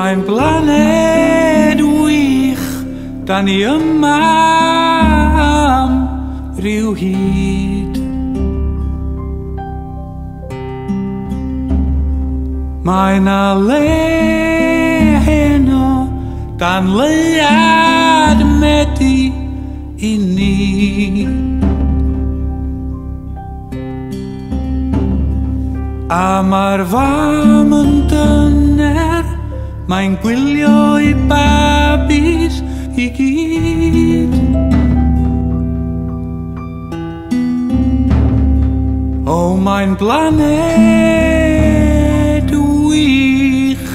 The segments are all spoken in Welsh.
Mae'n blaned wych, da ni yma am ryw hyd. Mae na le heno dan Lleuad Medi i ni. A mae'r fam yn dyner, mae'n gwylio i babis i gyd. O, mae'n blaned wych,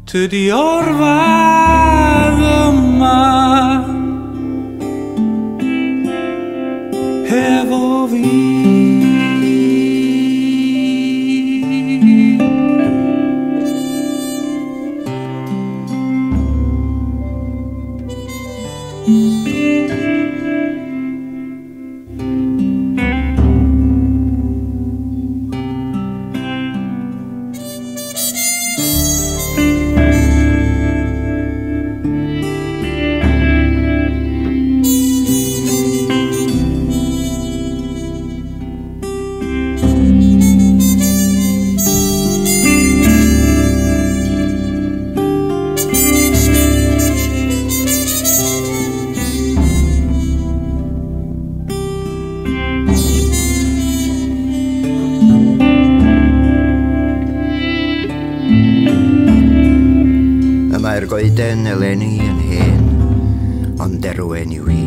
tydi orfad yma hefo fi. Mae'r goeden eleni yn hen, ond derwen yw hi.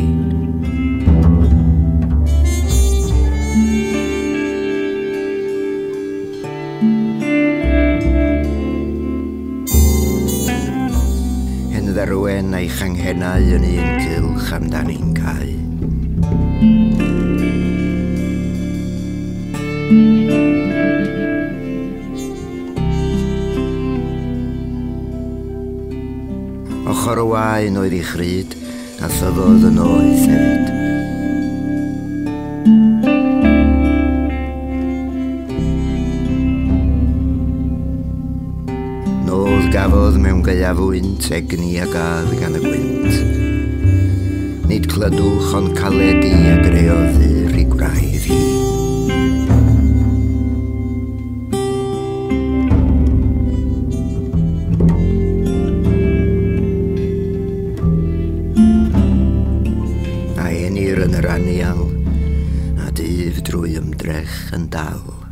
Hyn dderwen a'i changhenau yn un cylch amdani'n cau. Ochr y wain oedd ei chryd, a thyfodd yn oeth hefyd. Nodd gafodd mewn gaeafwynt egni a gael gan y gwynt. Nid clydwch ond caledi a greoddir i gwraidd hi. Yn yr anial, a dyf drwy ymdrech yn dal.